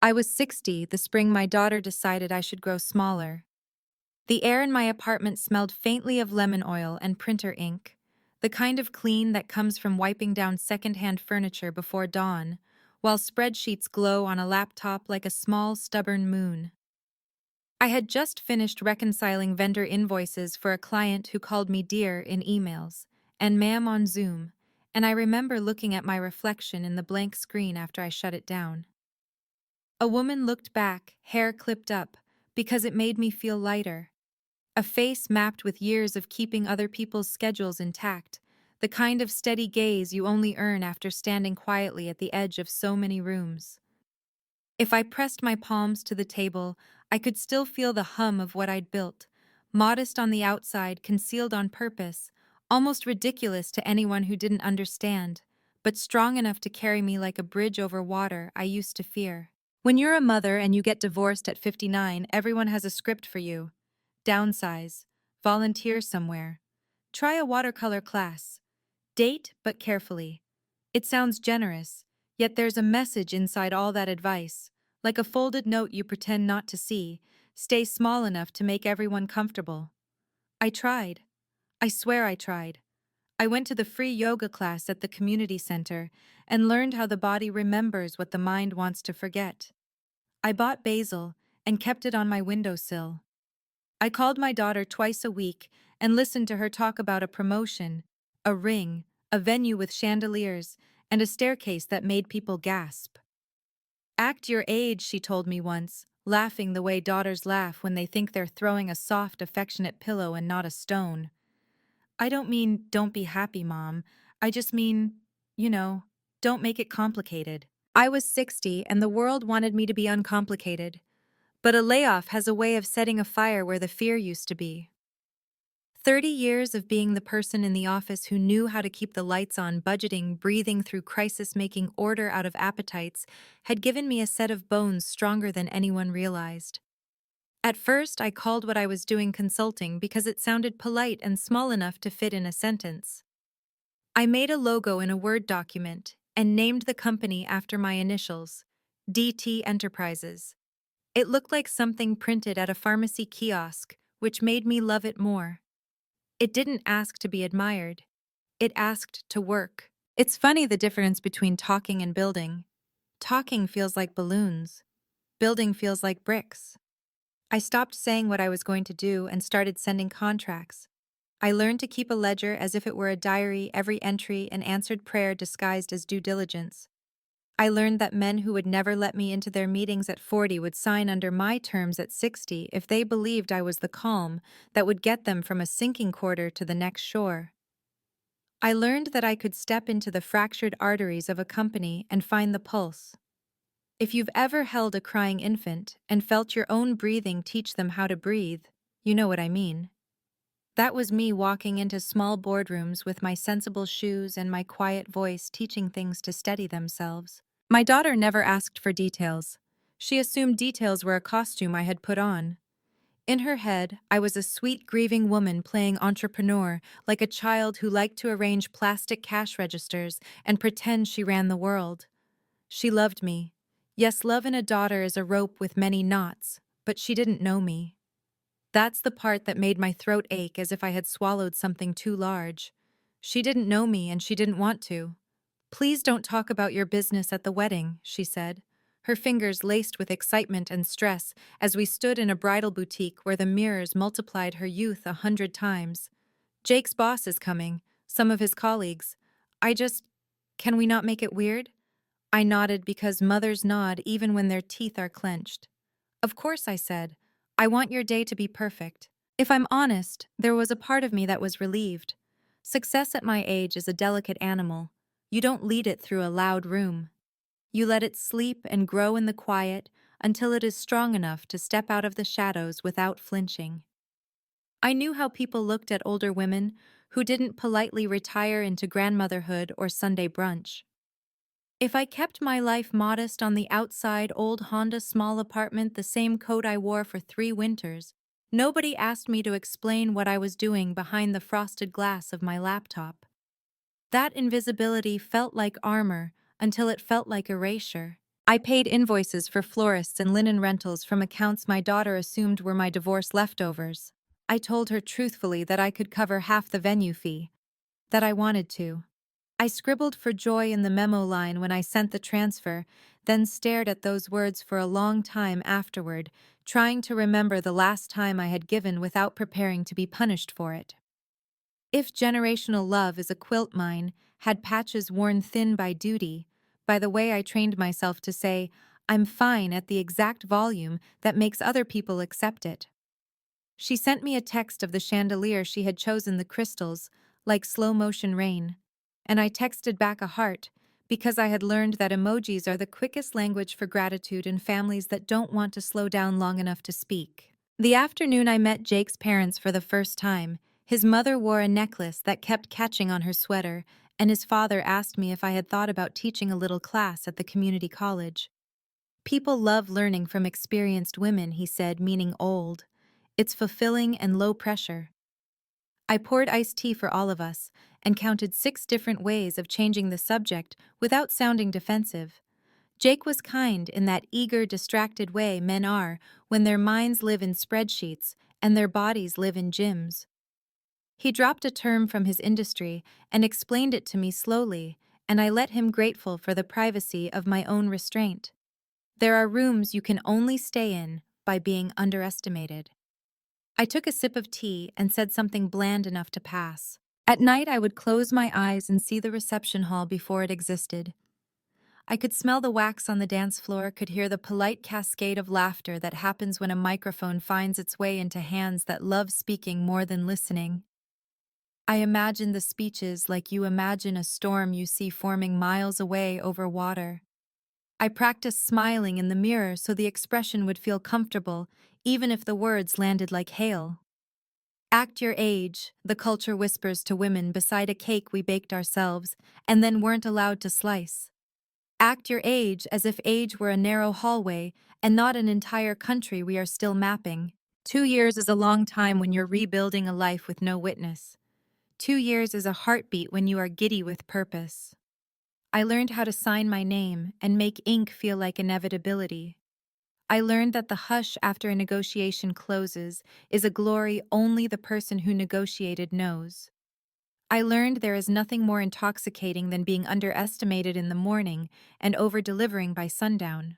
I was 60 the spring my daughter decided I should grow smaller. The air in my apartment smelled faintly of lemon oil and printer ink, the kind of clean that comes from wiping down secondhand furniture before dawn, while spreadsheets glow on a laptop like a small, stubborn moon. I had just finished reconciling vendor invoices for a client who called me dear in emails, and ma'am on Zoom, and I remember looking at my reflection in the blank screen after I shut it down. A woman looked back, hair clipped up, because it made me feel lighter. A face mapped with years of keeping other people's schedules intact, the kind of steady gaze you only earn after standing quietly at the edge of so many rooms. If I pressed my palms to the table, I could still feel the hum of what I'd built, modest on the outside, concealed on purpose, almost ridiculous to anyone who didn't understand, but strong enough to carry me like a bridge over water I used to fear. When you're a mother and you get divorced at 59, everyone has a script for you. Downsize, volunteer somewhere, try a watercolor class, date but carefully. It sounds generous, yet there's a message inside all that advice, like a folded note you pretend not to see, stay small enough to make everyone comfortable. I tried. I swear I tried. I went to the free yoga class at the community center and learned how the body remembers what the mind wants to forget. I bought basil and kept it on my windowsill. I called my daughter twice a week and listened to her talk about a promotion, a ring, a venue with chandeliers, and a staircase that made people gasp. Act your age, she told me once, laughing the way daughters laugh when they think they're throwing a soft, affectionate pillow and not a stone. I don't mean don't be happy, Mom. I just mean, you know, don't make it complicated. I was 60 and the world wanted me to be uncomplicated. But a layoff has a way of setting a fire where the fear used to be. 30 years of being the person in the office who knew how to keep the lights on, budgeting, breathing through crisis, making order out of appetites, had given me a set of bones stronger than anyone realized. At first, I called what I was doing consulting because it sounded polite and small enough to fit in a sentence. I made a logo in a Word document and named the company after my initials, DT Enterprises. It looked like something printed at a pharmacy kiosk, which made me love it more. It didn't ask to be admired. It asked to work. It's funny the difference between talking and building. Talking feels like balloons. Building feels like bricks. I stopped saying what I was going to do and started sending contracts. I learned to keep a ledger as if it were a diary, every entry an answered prayer disguised as due diligence. I learned that men who would never let me into their meetings at 40 would sign under my terms at 60 if they believed I was the calm that would get them from a sinking quarter to the next shore. I learned that I could step into the fractured arteries of a company and find the pulse. If you've ever held a crying infant and felt your own breathing teach them how to breathe, you know what I mean. That was me walking into small boardrooms with my sensible shoes and my quiet voice teaching things to steady themselves. My daughter never asked for details. She assumed details were a costume I had put on. In her head, I was a sweet, grieving woman playing entrepreneur, like a child who liked to arrange plastic cash registers and pretend she ran the world. She loved me. Yes, love in a daughter is a rope with many knots, but she didn't know me. That's the part that made my throat ache as if I had swallowed something too large. She didn't know me and she didn't want to. Please don't talk about your business at the wedding, she said, her fingers laced with excitement and stress as we stood in a bridal boutique where the mirrors multiplied her youth 100 times. Jake's boss is coming, some of his colleagues. Can we not make it weird? I nodded because mothers nod even when their teeth are clenched. Of course, I said. I want your day to be perfect. If I'm honest, there was a part of me that was relieved. Success at my age is a delicate animal. You don't lead it through a loud room. You let it sleep and grow in the quiet until it is strong enough to step out of the shadows without flinching. I knew how people looked at older women who didn't politely retire into grandmotherhood or Sunday brunch. If I kept my life modest on the outside old Honda small apartment, the same coat I wore for 3 winters, nobody asked me to explain what I was doing behind the frosted glass of my laptop. That invisibility felt like armor until it felt like erasure. I paid invoices for florists and linen rentals from accounts my daughter assumed were my divorce leftovers. I told her truthfully that I could cover half the venue fee, that I wanted to. I scribbled for joy in the memo line when I sent the transfer, then stared at those words for a long time afterward, trying to remember the last time I had given without preparing to be punished for it. If generational love is a quilt mine, had patches worn thin by duty, by the way I trained myself to say, I'm fine at the exact volume that makes other people accept it. She sent me a text of the chandelier she had chosen the crystals, like slow motion rain. And I texted back a heart, because I had learned that emojis are the quickest language for gratitude in families that don't want to slow down long enough to speak. The afternoon I met Jake's parents for the first time, his mother wore a necklace that kept catching on her sweater, and his father asked me if I had thought about teaching a little class at the community college. People love learning from experienced women, he said, meaning old. It's fulfilling and low pressure. I poured iced tea for all of us and counted 6 different ways of changing the subject without sounding defensive. Jake was kind in that eager, distracted way men are when their minds live in spreadsheets and their bodies live in gyms. He dropped a term from his industry and explained it to me slowly, and I let him grateful for the privacy of my own restraint. There are rooms you can only stay in by being underestimated. I took a sip of tea and said something bland enough to pass. At night, I would close my eyes and see the reception hall before it existed. I could smell the wax on the dance floor, could hear the polite cascade of laughter that happens when a microphone finds its way into hands that love speaking more than listening. I imagined the speeches like you imagine a storm you see forming miles away over water. I practiced smiling in the mirror so the expression would feel comfortable, even if the words landed like hail. Act your age, the culture whispers to women beside a cake we baked ourselves and then weren't allowed to slice. Act your age as if age were a narrow hallway and not an entire country we are still mapping. 2 years is a long time when you're rebuilding a life with no witness. 2 years is a heartbeat when you are giddy with purpose. I learned how to sign my name and make ink feel like inevitability. I learned that the hush after a negotiation closes is a glory only the person who negotiated knows. I learned there is nothing more intoxicating than being underestimated in the morning and over-delivering by sundown.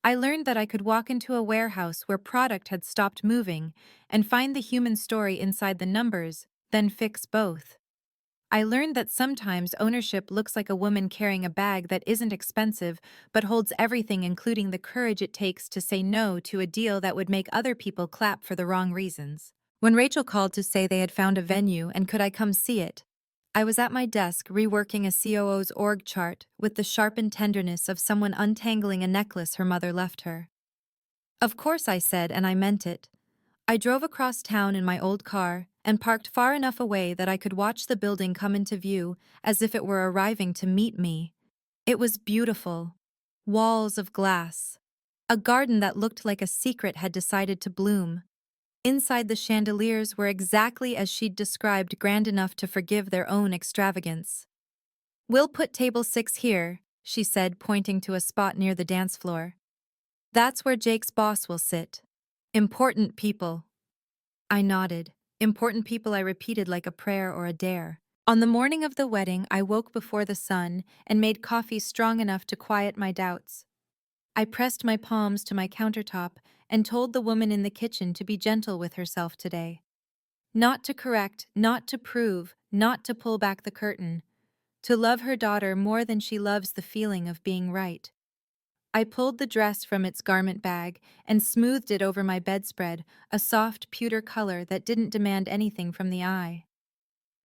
I learned that I could walk into a warehouse where product had stopped moving and find the human story inside the numbers, then fix both. I learned that sometimes ownership looks like a woman carrying a bag that isn't expensive but holds everything, including the courage it takes to say no to a deal that would make other people clap for the wrong reasons. When Rachel called to say they had found a venue and could I come see it, I was at my desk reworking a COO's org chart with the sharpened tenderness of someone untangling a necklace her mother left her. Of course, I said, and I meant it. I drove across town in my old car and parked far enough away that I could watch the building come into view as if it were arriving to meet me. It was beautiful. Walls of glass. A garden that looked like a secret had decided to bloom. Inside, the chandeliers were exactly as she'd described, grand enough to forgive their own extravagance. "We'll put table 6 here," she said, pointing to a spot near the dance floor. "That's where Jake's boss will sit. Important people." I nodded. Important people, I repeated like a prayer or a dare. On the morning of the wedding, I woke before the sun and made coffee strong enough to quiet my doubts. I pressed my palms to my countertop and told the woman in the kitchen to be gentle with herself today. Not to correct, not to prove, not to pull back the curtain. To love her daughter more than she loves the feeling of being right. I pulled the dress from its garment bag and smoothed it over my bedspread, a soft pewter color that didn't demand anything from the eye.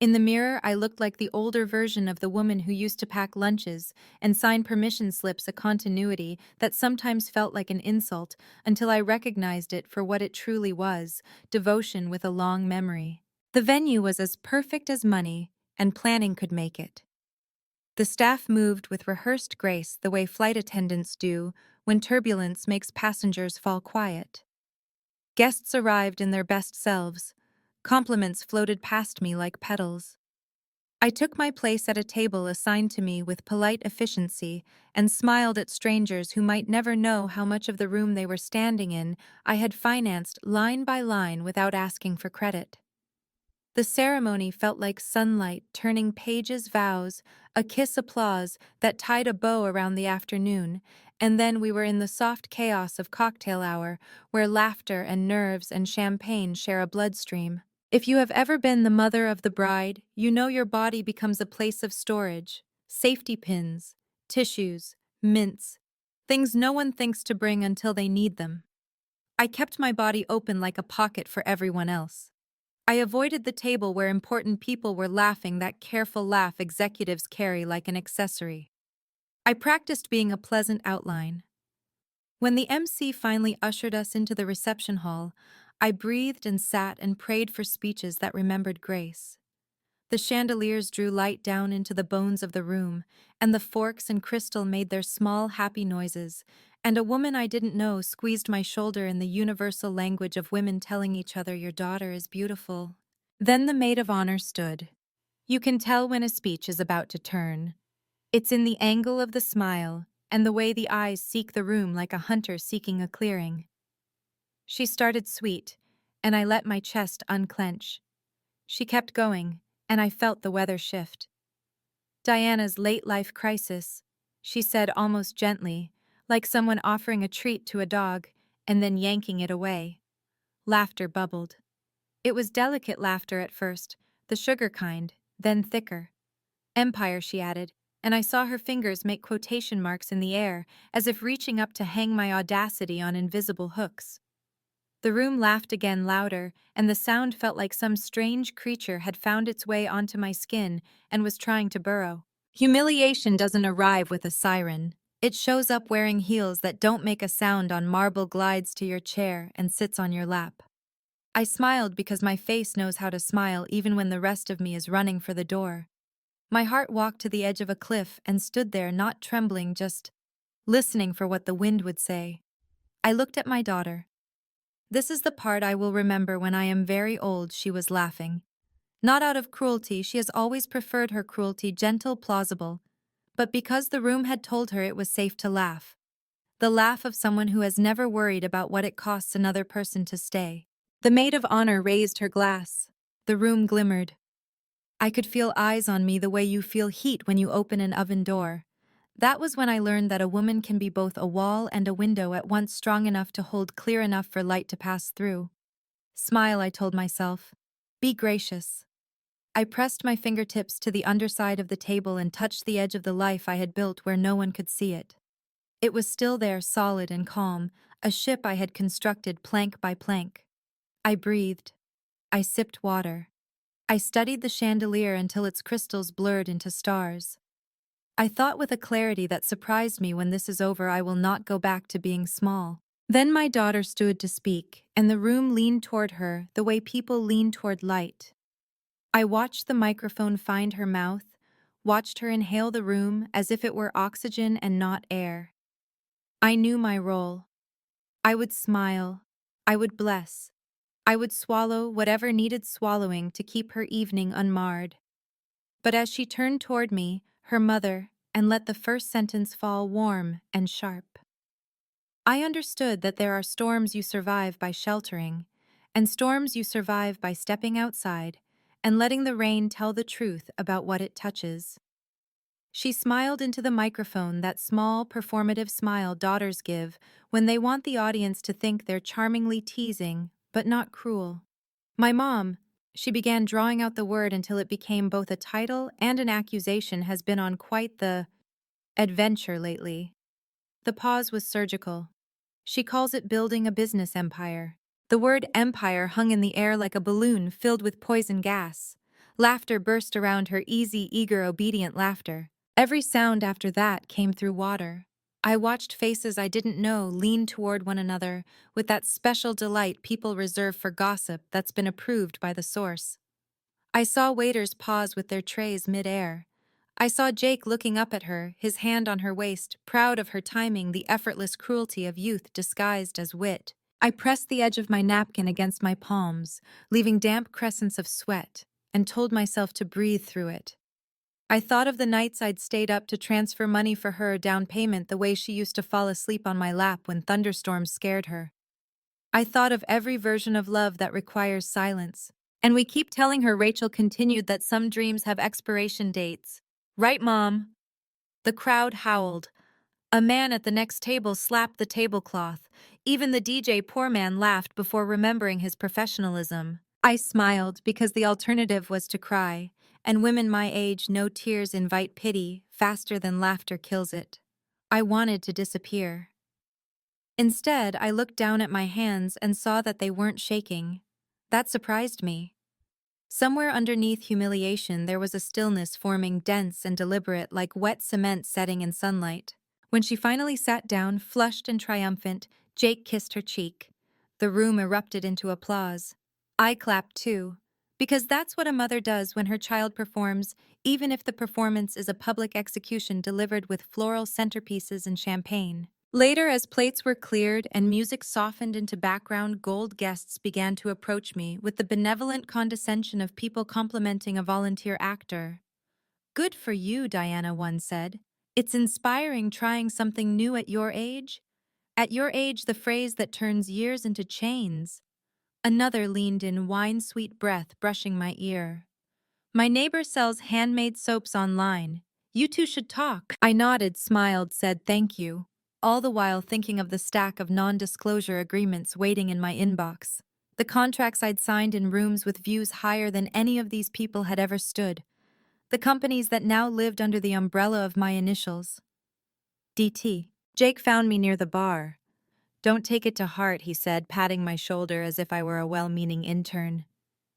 In the mirror, I looked like the older version of the woman who used to pack lunches and sign permission slips, a continuity that sometimes felt like an insult until I recognized it for what it truly was, devotion with a long memory. The venue was as perfect as money, and planning could make it. The staff moved with rehearsed grace the way flight attendants do when turbulence makes passengers fall quiet. Guests arrived in their best selves. Compliments floated past me like petals. I took my place at a table assigned to me with polite efficiency and smiled at strangers who might never know how much of the room they were standing in I had financed line by line without asking for credit. The ceremony felt like sunlight turning pages vows, a kiss applause that tied a bow around the afternoon, and then we were in the soft chaos of cocktail hour, where laughter and nerves and champagne share a bloodstream. If you have ever been the mother of the bride, you know your body becomes a place of storage, safety pins, tissues, mints, things no one thinks to bring until they need them. I kept my body open like a pocket for everyone else. I avoided the table where important people were laughing that careful laugh executives carry like an accessory. I practiced being a pleasant outline. When the MC finally ushered us into the reception hall, I breathed and sat and prayed for speeches that remembered grace. The chandeliers drew light down into the bones of the room, and the forks and crystal made their small, happy noises, and a woman I didn't know squeezed my shoulder in the universal language of women telling each other, "Your daughter is beautiful." Then the maid of honor stood. You can tell when a speech is about to turn. It's in the angle of the smile, and the way the eyes seek the room like a hunter seeking a clearing. She started sweet, and I let my chest unclench. She kept going, and I felt the weather shift. "Diana's late life crisis," she said almost gently, like someone offering a treat to a dog, and then yanking it away. Laughter bubbled. It was delicate laughter at first, the sugar kind, then thicker. "Empire," she added, and I saw her fingers make quotation marks in the air, as if reaching up to hang my audacity on invisible hooks. The room laughed again louder, and the sound felt like some strange creature had found its way onto my skin and was trying to burrow. Humiliation doesn't arrive with a siren. It shows up wearing heels that don't make a sound on marble, glides to your chair, and sits on your lap. I smiled because my face knows how to smile even when the rest of me is running for the door. My heart walked to the edge of a cliff and stood there, not trembling, just listening for what the wind would say. I looked at my daughter. "This is the part I will remember when I am very old," she was laughing. Not out of cruelty, she has always preferred her cruelty gentle, plausible, but because the room had told her it was safe to laugh. The laugh of someone who has never worried about what it costs another person to stay. The maid of honor raised her glass. The room glimmered. I could feel eyes on me the way you feel heat when you open an oven door. That was when I learned that a woman can be both a wall and a window at once, strong enough to hold, clear enough for light to pass through. "Smile," I told myself. "Be gracious." I pressed my fingertips to the underside of the table and touched the edge of the life I had built where no one could see it. It was still there, solid and calm, a ship I had constructed plank by plank. I breathed. I sipped water. I studied the chandelier until its crystals blurred into stars. I thought with a clarity that surprised me, when this is over, I will not go back to being small. Then my daughter stood to speak, and the room leaned toward her the way people lean toward light. I watched the microphone find her mouth, watched her inhale the room as if it were oxygen and not air. I knew my role. I would smile. I would bless. I would swallow whatever needed swallowing to keep her evening unmarred. But as she turned toward me, her mother, and let the first sentence fall warm and sharp, I understood that there are storms you survive by sheltering, and storms you survive by stepping outside and letting the rain tell the truth about what it touches. She smiled into the microphone, that small, performative smile daughters give when they want the audience to think they're charmingly teasing, but not cruel. "My mom," she began, drawing out the word until it became both a title and an accusation, "has been on quite the adventure lately." The pause was surgical. "She calls it building a business empire." The word empire hung in the air like a balloon filled with poison gas. Laughter burst around her, easy, eager, obedient laughter. Every sound after that came through water. I watched faces I didn't know lean toward one another with that special delight people reserve for gossip that's been approved by the source. I saw waiters pause with their trays mid-air. I saw Jake looking up at her, his hand on her waist, proud of her timing, the effortless cruelty of youth disguised as wit. I pressed the edge of my napkin against my palms, leaving damp crescents of sweat, and told myself to breathe through it. I thought of the nights I'd stayed up to transfer money for her down payment the way she used to fall asleep on my lap when thunderstorms scared her. I thought of every version of love that requires silence. And we keep telling her, Rachel continued, that some dreams have expiration dates. Right, Mom? The crowd howled. A man at the next table slapped the tablecloth. Even the DJ, poor man, laughed before remembering his professionalism. I smiled because the alternative was to cry, and women my age know tears invite pity faster than laughter kills it. I wanted to disappear. Instead, I looked down at my hands and saw that they weren't shaking. That surprised me. Somewhere underneath humiliation, there was a stillness forming, dense and deliberate, like wet cement setting in sunlight. When she finally sat down, flushed and triumphant, Jake kissed her cheek. The room erupted into applause. I clapped too, because that's what a mother does when her child performs, even if the performance is a public execution delivered with floral centerpieces and champagne. Later, as plates were cleared and music softened into background, gold guests began to approach me with the benevolent condescension of people complimenting a volunteer actor. "Good for you," Diana once said. "It's inspiring trying something new at your age." At your age, the phrase that turns years into chains. Another leaned in, wine-sweet breath brushing my ear. "My neighbor sells handmade soaps online. You two should talk." I nodded, smiled, said thank you, all the while thinking of the stack of non-disclosure agreements waiting in my inbox. The contracts I'd signed in rooms with views higher than any of these people had ever stood. The companies that now lived under the umbrella of my initials. DT. Jake found me near the bar. "Don't take it to heart," he said, patting my shoulder as if I were a well-meaning intern.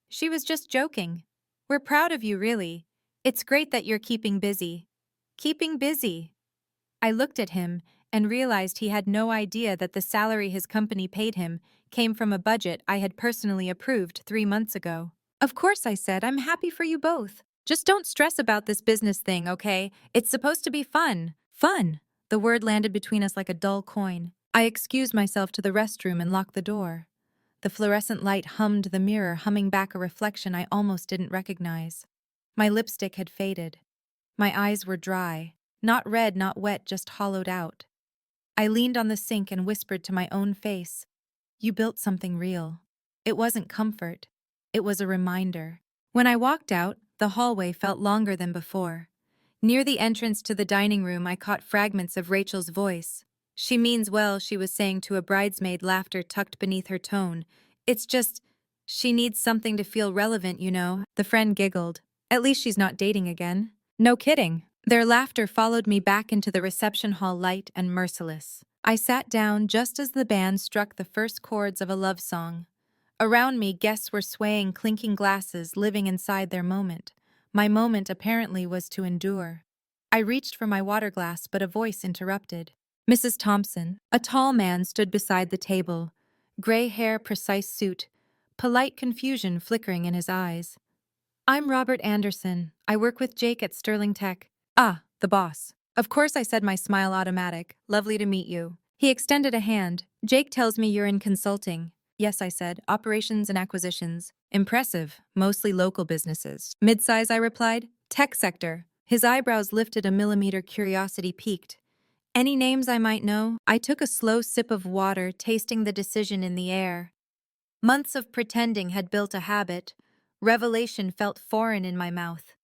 "She was just joking. We're proud of you, really. It's great that you're keeping busy." Keeping busy. I looked at him and realized he had no idea that the salary his company paid him came from a budget I had personally approved 3 months ago. "Of course," I said. "I'm happy for you both. Just don't stress about this business thing, okay? It's supposed to be fun." Fun! The word landed between us like a dull coin. I excused myself to the restroom and locked the door. The fluorescent light hummed the mirror, humming back a reflection I almost didn't recognize. My lipstick had faded. My eyes were dry. Not red, not wet, just hollowed out. I leaned on the sink and whispered to my own face, "You built something real." It wasn't comfort. It was a reminder. When I walked out, the hallway felt longer than before. Near the entrance to the dining room, I caught fragments of Rachel's voice. "She means well," she was saying to a bridesmaid, laughter tucked beneath her tone. "It's just, she needs something to feel relevant, you know." The friend giggled. "At least she's not dating again." "No kidding." Their laughter followed me back into the reception hall, light and merciless. I sat down just as the band struck the first chords of a love song. Around me, guests were swaying, clinking glasses, living inside their moment. My moment, apparently, was to endure. I reached for my water glass, but a voice interrupted. Mrs. Thompson, a tall man, stood beside the table. Gray hair, precise suit, polite confusion flickering in his eyes. "I'm Robert Anderson. I work with Jake at Sterling Tech." "Ah, the boss." "Of course," I said, my smile automatic. "Lovely to meet you." He extended a hand. "Jake tells me you're in consulting." "Yes," I said, "operations and acquisitions." "Impressive. Mostly local businesses." "Midsize," I replied. "Tech sector." His eyebrows lifted, a millimeter, curiosity peaked. "Any names I might know?" I took a slow sip of water, tasting the decision in the air. Months of pretending had built a habit. Revelation felt foreign in my mouth.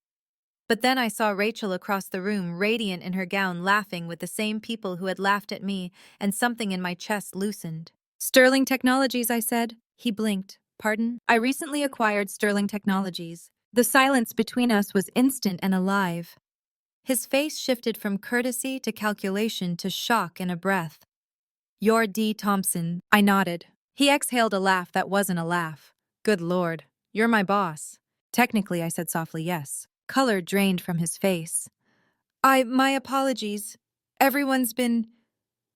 But then I saw Rachel across the room, radiant in her gown, laughing with the same people who had laughed at me, and something in my chest loosened. "Sterling Technologies," I said. He blinked. "Pardon?" "I recently acquired Sterling Technologies." The silence between us was instant and alive. His face shifted from courtesy to calculation to shock in a breath. "You're D. Thompson." I nodded. He exhaled a laugh that wasn't a laugh. "Good Lord, you're my boss." "Technically," I said softly, "yes." Color drained from his face. My apologies. Everyone's been..."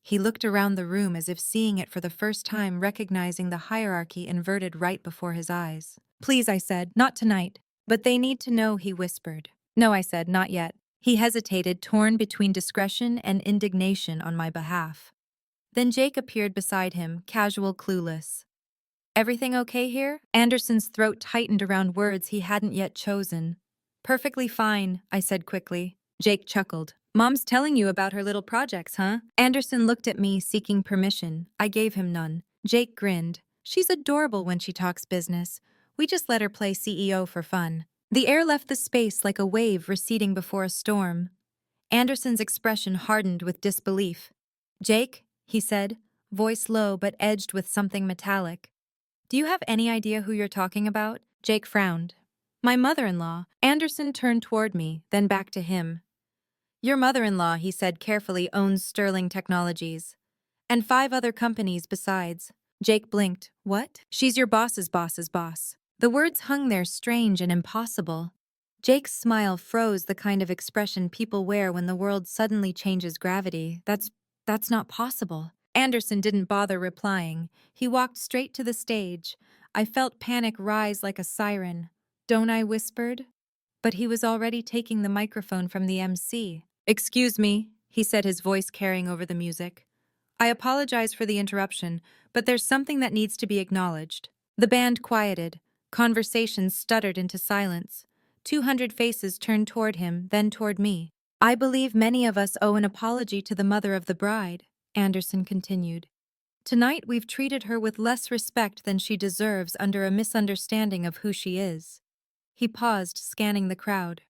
He looked around the room as if seeing it for the first time, recognizing the hierarchy inverted right before his eyes. "Please," I said, "not tonight." "But they need to know," he whispered. "No," I said, "not yet." He hesitated, torn between discretion and indignation on my behalf. Then Jake appeared beside him, casual, clueless. "Everything okay here?" Anderson's throat tightened around words he hadn't yet chosen. Perfectly fine, I said quickly. Jake chuckled. Mom's telling you about her little projects, huh? Anderson looked at me, seeking permission. I gave him none. Jake grinned. She's adorable when she talks business. We just let her play CEO for fun. The air left the space like a wave receding before a storm. Anderson's expression hardened with disbelief. Jake, he said, voice low but edged with something metallic. Do you have any idea who you're talking about? Jake frowned. My mother-in-law. Anderson turned toward me, then back to him. Your mother-in-law, he said carefully, owns Sterling Technologies. And 5 other companies besides. Jake blinked. What? She's your boss's boss's boss. The words hung there strange and impossible. Jake's smile froze, the kind of expression people wear when the world suddenly changes gravity. That's not possible. Anderson didn't bother replying. He walked straight to the stage. I felt panic rise like a siren. Don't I whispered? But he was already taking the microphone from the MC. Excuse me, he said, his voice carrying over the music. I apologize for the interruption, but there's something that needs to be acknowledged. The band quieted. Conversations stuttered into silence. 200 faces turned toward him, then toward me. I believe many of us owe an apology to the mother of the bride, Anderson continued. Tonight we've treated her with less respect than she deserves under a misunderstanding of who she is. He paused, scanning the crowd.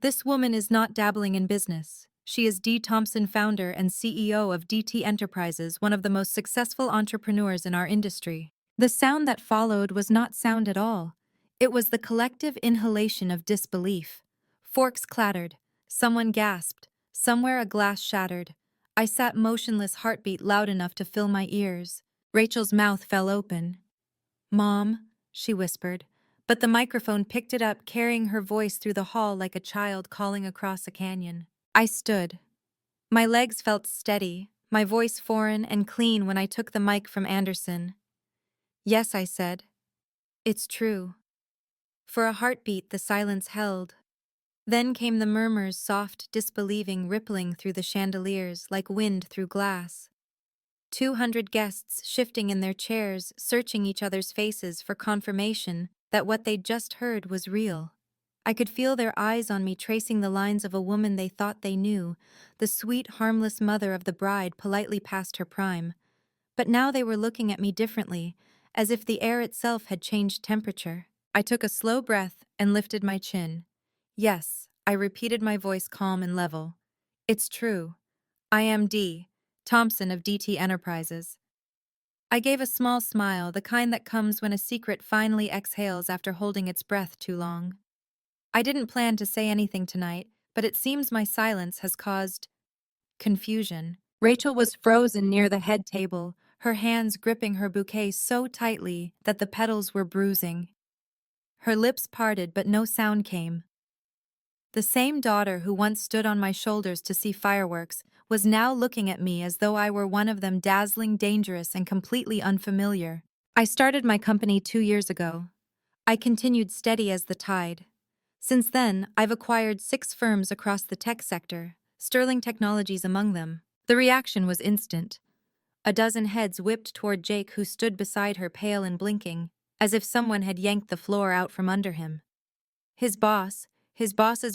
This woman is not dabbling in business. She is D. Thompson, founder and CEO of DT Enterprises, one of the most successful entrepreneurs in our industry. The sound that followed was not sound at all. It was the collective inhalation of disbelief. Forks clattered. Someone gasped. Somewhere a glass shattered. I sat motionless, heartbeat loud enough to fill my ears. Rachel's mouth fell open. Mom, she whispered. But the microphone picked it up, carrying her voice through the hall like a child calling across a canyon. I stood. My legs felt steady, my voice foreign and clean when I took the mic from Anderson. Yes, I said. It's true. For a heartbeat, the silence held. Then came the murmurs, soft, disbelieving, rippling through the chandeliers like wind through glass. 200 guests shifting in their chairs, searching each other's faces for confirmation that what they'd just heard was real. I could feel their eyes on me, tracing the lines of a woman they thought they knew, the sweet, harmless mother of the bride politely past her prime. But now they were looking at me differently, as if the air itself had changed temperature. I took a slow breath and lifted my chin. Yes, I repeated, my voice calm and level. It's true. I am D. Thompson of DT Enterprises. I gave a small smile, the kind that comes when a secret finally exhales after holding its breath too long. I didn't plan to say anything tonight, but it seems my silence has caused confusion. Rachel was frozen near the head table, her hands gripping her bouquet so tightly that the petals were bruising. Her lips parted, but no sound came. The same daughter who once stood on my shoulders to see fireworks was now looking at me as though I were one of them, dazzling, dangerous, and completely unfamiliar. I started my company 2 years ago. I continued steady as the tide. Since then, I've acquired 6 firms across the tech sector, Sterling Technologies among them. The reaction was instant. A dozen heads whipped toward Jake, who stood beside her, pale and blinking, as if someone had yanked the floor out from under him. His boss's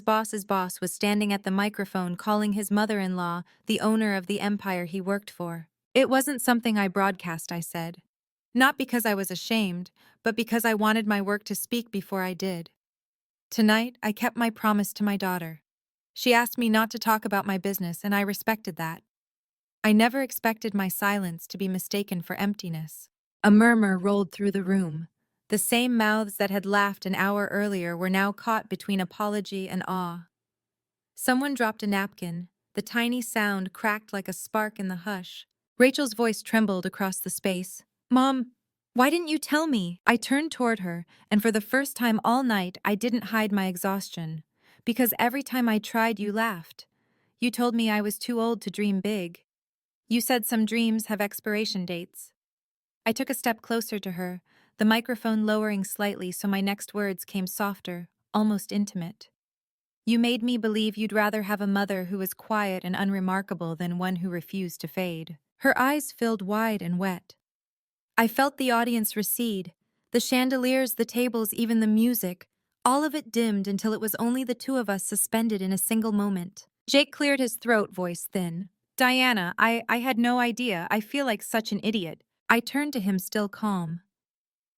boss's boss was standing at the microphone, calling his mother-in-law the owner of the empire he worked for. It wasn't something I broadcast, I said. Not because I was ashamed, but because I wanted my work to speak before I did. Tonight, I kept my promise to my daughter. She asked me not to talk about my business, and I respected that. I never expected my silence to be mistaken for emptiness. A murmur rolled through the room. The same mouths that had laughed an hour earlier were now caught between apology and awe. Someone dropped a napkin. The tiny sound cracked like a spark in the hush. Rachel's voice trembled across the space. Mom, why didn't you tell me? I turned toward her, and for the first time all night, I didn't hide my exhaustion. Because every time I tried, you laughed. You told me I was too old to dream big. You said some dreams have expiration dates. I took a step closer to her, the microphone lowering slightly so my next words came softer, almost intimate. You made me believe you'd rather have a mother who was quiet and unremarkable than one who refused to fade. Her eyes filled wide and wet. I felt the audience recede, the chandeliers, the tables, even the music, All of it dimmed until it was only the two of us suspended in a single moment. Jake cleared his throat, voice thin. Diana, I had no idea. I feel like such an idiot. I turned to him, still calm.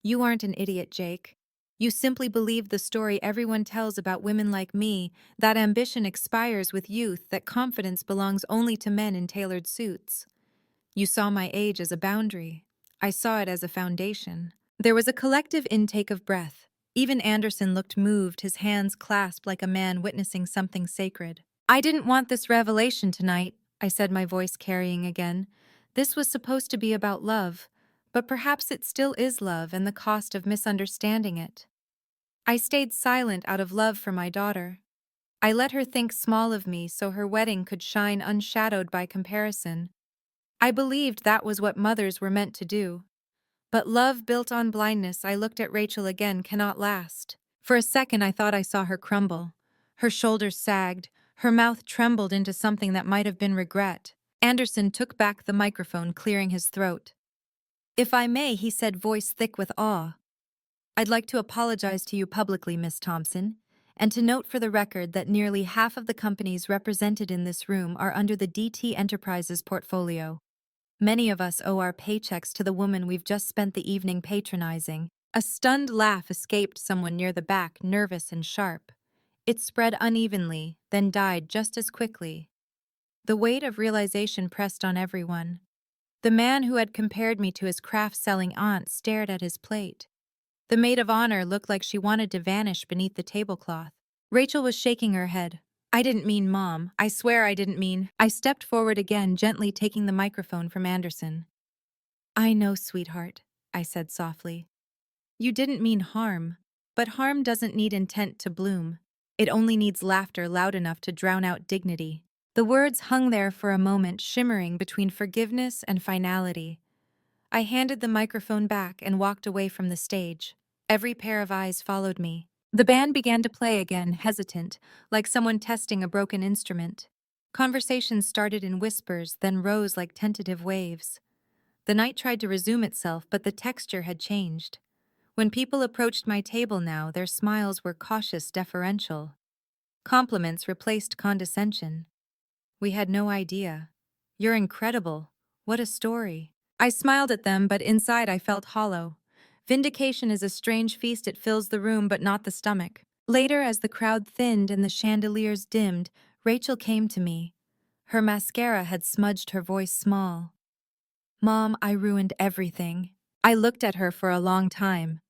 You aren't an idiot, Jake. You simply believe the story everyone tells about women like me, that ambition expires with youth, that confidence belongs only to men in tailored suits. You saw my age as a boundary. I saw it as a foundation. There was a collective intake of breath. Even Anderson looked moved, his hands clasped like a man witnessing something sacred. I didn't want this revelation tonight, I said, my voice carrying again. This was supposed to be about love, but perhaps it still is love and the cost of misunderstanding it. I stayed silent out of love for my daughter. I let her think small of me so her wedding could shine unshadowed by comparison. I believed that was what mothers were meant to do. But love built on blindness, I looked at Rachel again, cannot last. For a second I thought I saw her crumble. Her shoulders sagged, her mouth trembled into something that might have been regret. Anderson took back the microphone, clearing his throat. If I may, he said, voice thick with awe. I'd like to apologize to you publicly, Miss Thompson, and to note for the record that nearly half of the companies represented in this room are under the DT Enterprises portfolio. Many of us owe our paychecks to the woman we've just spent the evening patronizing. A stunned laugh escaped someone near the back, nervous and sharp. It spread unevenly, then died just as quickly. The weight of realization pressed on everyone. The man who had compared me to his craft-selling aunt stared at his plate. The maid of honor looked like she wanted to vanish beneath the tablecloth. Rachel was shaking her head. I didn't mean, Mom. I swear I didn't mean. I stepped forward again, gently taking the microphone from Anderson. I know, sweetheart, I said softly. You didn't mean harm, but harm doesn't need intent to bloom. It only needs laughter loud enough to drown out dignity. The words hung there for a moment, shimmering between forgiveness and finality. I handed the microphone back and walked away from the stage. Every pair of eyes followed me. The band began to play again, hesitant, like someone testing a broken instrument. Conversations started in whispers, then rose like tentative waves. The night tried to resume itself, but the texture had changed. When people approached my table now, their smiles were cautious, deferential. Compliments replaced condescension. We had no idea. You're incredible. What a story. I smiled at them, but inside I felt hollow. Vindication is a strange feast. It fills the room, but not the stomach. Later, as the crowd thinned and the chandeliers dimmed, Rachel came to me. Her mascara had smudged her voice small. Mom, I ruined everything. I looked at her for a long time.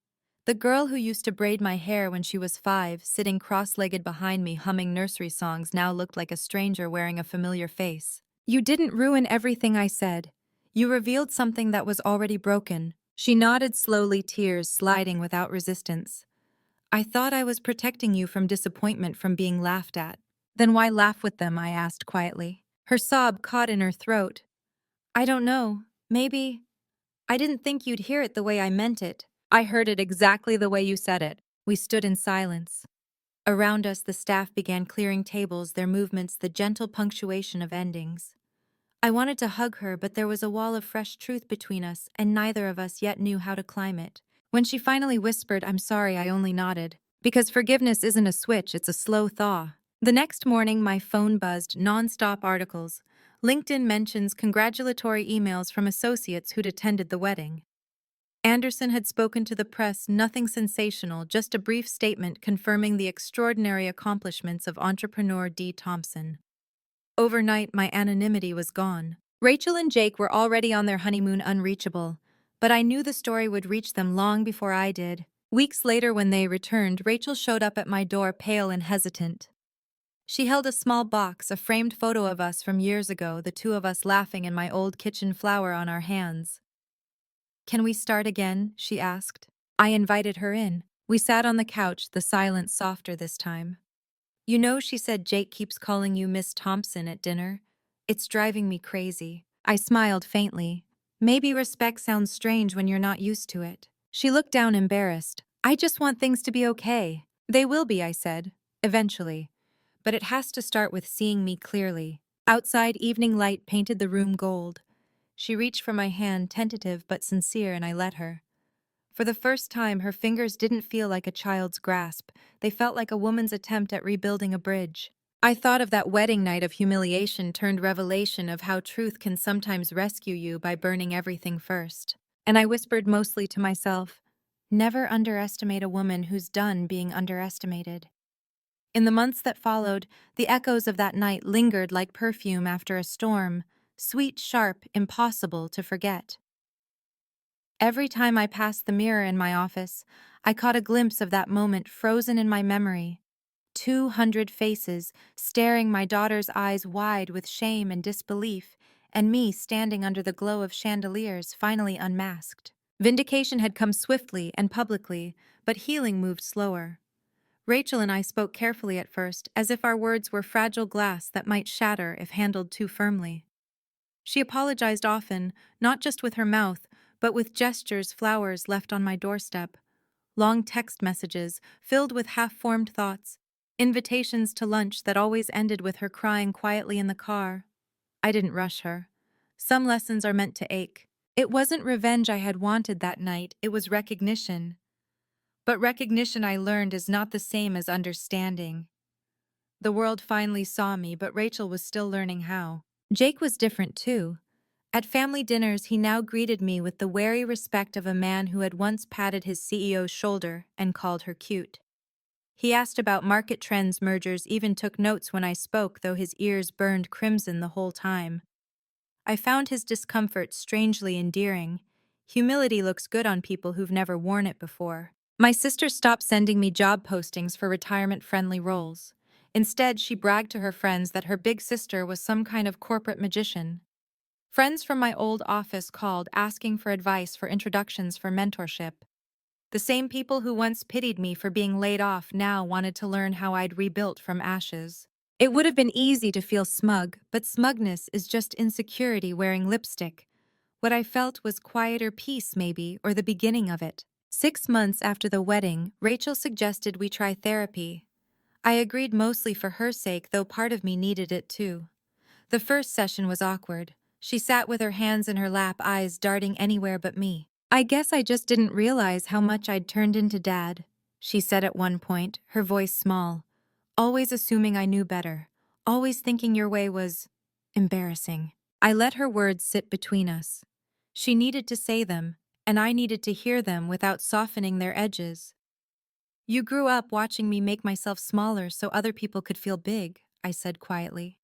The girl who used to braid my hair when she was 5, sitting cross-legged behind me humming nursery songs, now looked like a stranger wearing a familiar face. You didn't ruin everything, I said. You revealed something that was already broken. She nodded slowly, tears sliding without resistance. I thought I was protecting you from disappointment, from being laughed at. Then why laugh with them? I asked quietly. Her sob caught in her throat. I don't know. Maybe. I didn't think you'd hear it the way I meant it. I heard it exactly the way you said it. We stood in silence. Around us, the staff began clearing tables, their movements the gentle punctuation of endings. I wanted to hug her, but there was a wall of fresh truth between us, and neither of us yet knew how to climb it. When she finally whispered, I'm sorry, I only nodded. Because forgiveness isn't a switch, it's a slow thaw. The next morning, my phone buzzed, non-stop articles. LinkedIn mentions, congratulatory emails from associates who'd attended the wedding. Anderson had spoken to the press, nothing sensational, just a brief statement confirming the extraordinary accomplishments of entrepreneur D. Thompson. Overnight, my anonymity was gone. Rachel and Jake were already on their honeymoon, unreachable, but I knew the story would reach them long before I did. Weeks later, when they returned, Rachel showed up at my door, pale and hesitant. She held a small box, a framed photo of us from years ago, the two of us laughing in my old kitchen flower on our hands. Can we start again? She asked. I invited her in. We sat on the couch, the silence softer this time. You know, she said, Jake keeps calling you Miss Thompson at dinner. It's driving me crazy. I smiled faintly. Maybe respect sounds strange when you're not used to it. She looked down, embarrassed. I just want things to be okay. They will be, I said. Eventually. But it has to start with seeing me clearly. Outside, evening light painted the room gold. She reached for my hand, tentative but sincere, and I let her. For the first time, her fingers didn't feel like a child's grasp. They felt like a woman's attempt at rebuilding a bridge. I thought of that wedding night of humiliation turned revelation of how truth can sometimes rescue you by burning everything first. And I whispered mostly to myself, never underestimate a woman who's done being underestimated. In the months that followed, the echoes of that night lingered like perfume after a storm, sweet, sharp, impossible to forget. Every time I passed the mirror in my office, I caught a glimpse of that moment frozen in my memory. 200 faces, staring my daughter's eyes wide with shame and disbelief, and me standing under the glow of chandeliers, finally unmasked. Vindication had come swiftly and publicly, but healing moved slower. Rachel and I spoke carefully at first, as if our words were fragile glass that might shatter if handled too firmly. She apologized often, not just with her mouth, but with gestures, flowers left on my doorstep, long text messages filled with half-formed thoughts, invitations to lunch that always ended with her crying quietly in the car. I didn't rush her. Some lessons are meant to ache. It wasn't revenge I had wanted that night, it was recognition. But recognition, I learned, is not the same as understanding. The world finally saw me, but Rachel was still learning how. Jake was different too. At family dinners, he now greeted me with the wary respect of a man who had once patted his CEO's shoulder and called her cute. He asked about market trends, mergers, even took notes when I spoke, though his ears burned crimson the whole time. I found his discomfort strangely endearing. Humility looks good on people who've never worn it before. My sister stopped sending me job postings for retirement-friendly roles. Instead, she bragged to her friends that her big sister was some kind of corporate magician. Friends from my old office called, asking for advice for introductions for mentorship. The same people who once pitied me for being laid off now wanted to learn how I'd rebuilt from ashes. It would have been easy to feel smug, but smugness is just insecurity wearing lipstick. What I felt was quieter peace, maybe, or the beginning of it. 6 months after the wedding, Rachel suggested we try therapy. I agreed mostly for her sake, though part of me needed it too. The first session was awkward. She sat with her hands in her lap, eyes darting anywhere but me. I guess I just didn't realize how much I'd turned into Dad, she said at one point, her voice small. Always assuming I knew better. Always thinking your way was embarrassing. I let her words sit between us. She needed to say them, and I needed to hear them without softening their edges. You grew up watching me make myself smaller so other people could feel big, I said quietly.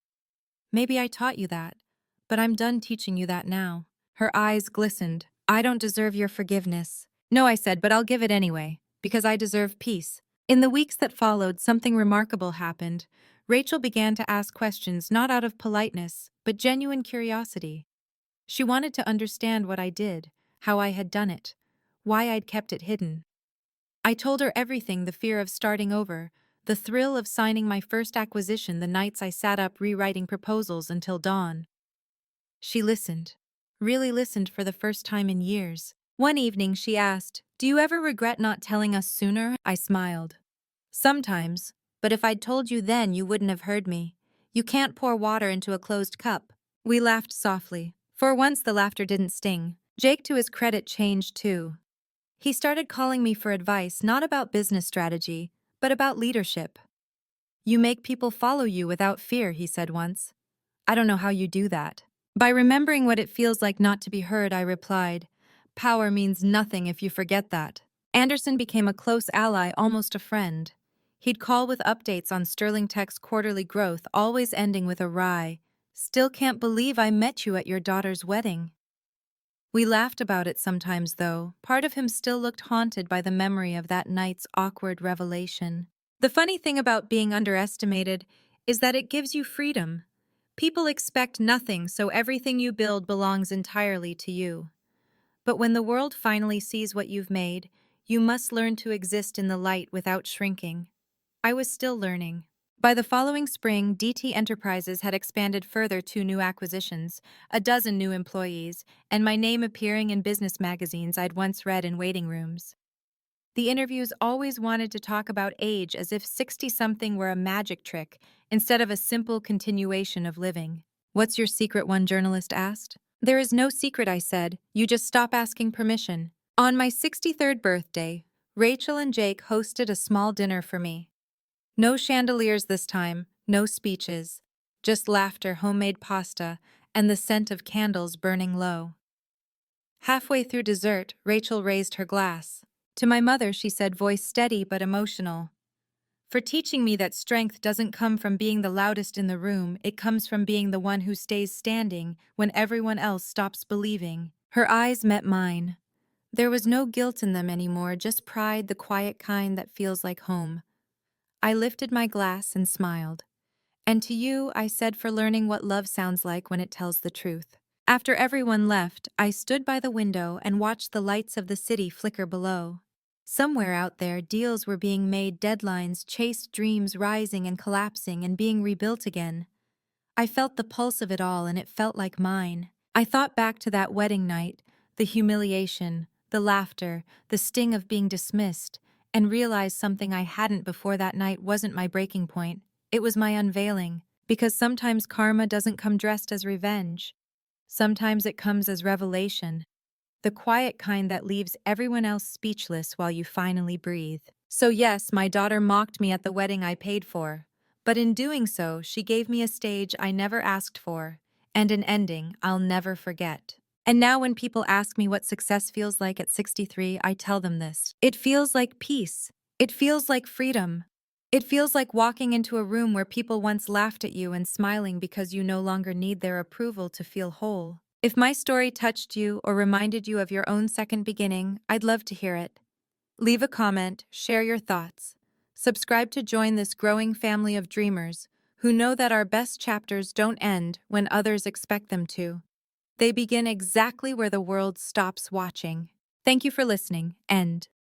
Maybe I taught you that, but I'm done teaching you that now. Her eyes glistened. I don't deserve your forgiveness. No, I said, but I'll give it anyway, because I deserve peace. In the weeks that followed, something remarkable happened. Rachel began to ask questions not out of politeness, but genuine curiosity. She wanted to understand what I did, how I had done it, why I'd kept it hidden. I told her everything, the fear of starting over, the thrill of signing my first acquisition, the nights I sat up rewriting proposals until dawn. She listened. Really listened for the first time in years. One evening she asked, "Do you ever regret not telling us sooner?" I smiled. "Sometimes, but if I'd told you then, you wouldn't have heard me. You can't pour water into a closed cup." We laughed softly. For once the laughter didn't sting. Jake, to his credit, changed too. He started calling me for advice, not about business strategy, but about leadership. "You make people follow you without fear," he said once. "I don't know how you do that." By remembering what it feels like not to be heard, I replied, "Power means nothing if you forget that." Anderson became a close ally, almost a friend. He'd call with updates on Sterling Tech's quarterly growth, always ending with a wry, "Still can't believe I met you at your daughter's wedding." We laughed about it sometimes, though. Part of him still looked haunted by the memory of that night's awkward revelation. The funny thing about being underestimated is that it gives you freedom. People expect nothing, so everything you build belongs entirely to you. But when the world finally sees what you've made, you must learn to exist in the light without shrinking. I was still learning. By the following spring, DT Enterprises had expanded further, 2 new acquisitions, a dozen new employees, and my name appearing in business magazines I'd once read in waiting rooms. The interviews always wanted to talk about age as if 60-something were a magic trick instead of a simple continuation of living. "What's your secret?" one journalist asked. "There is no secret," I said. "You just stop asking permission." On my 63rd birthday, Rachel and Jake hosted a small dinner for me. No chandeliers this time, no speeches, just laughter, homemade pasta, and the scent of candles burning low. Halfway through dessert, Rachel raised her glass. To my mother, she said, voice steady but emotional, for teaching me that strength doesn't come from being the loudest in the room, it comes from being the one who stays standing when everyone else stops believing. Her eyes met mine. There was no guilt in them anymore, just pride, the quiet kind that feels like home. I lifted my glass and smiled. And to you, I said, for learning what love sounds like when it tells the truth. After everyone left, I stood by the window and watched the lights of the city flicker below. Somewhere out there, deals were being made, deadlines chased, dreams rising and collapsing and being rebuilt again. I felt the pulse of it all, and it felt like mine. I thought back to that wedding night, the humiliation, the laughter, the sting of being dismissed, and realized something I hadn't before. That night wasn't my breaking point. It was my unveiling, because sometimes karma doesn't come dressed as revenge. Sometimes it comes as revelation, the quiet kind that leaves everyone else speechless while you finally breathe. So yes, my daughter mocked me at the wedding I paid for, but in doing so, she gave me a stage I never asked for, and an ending I'll never forget. And now when people ask me what success feels like at 63, I tell them this. It feels like peace. It feels like freedom. It feels like walking into a room where people once laughed at you and smiling because you no longer need their approval to feel whole. If my story touched you or reminded you of your own second beginning, I'd love to hear it. Leave a comment, share your thoughts. Subscribe to join this growing family of dreamers who know that our best chapters don't end when others expect them to. They begin exactly where the world stops watching. Thank you for listening. End.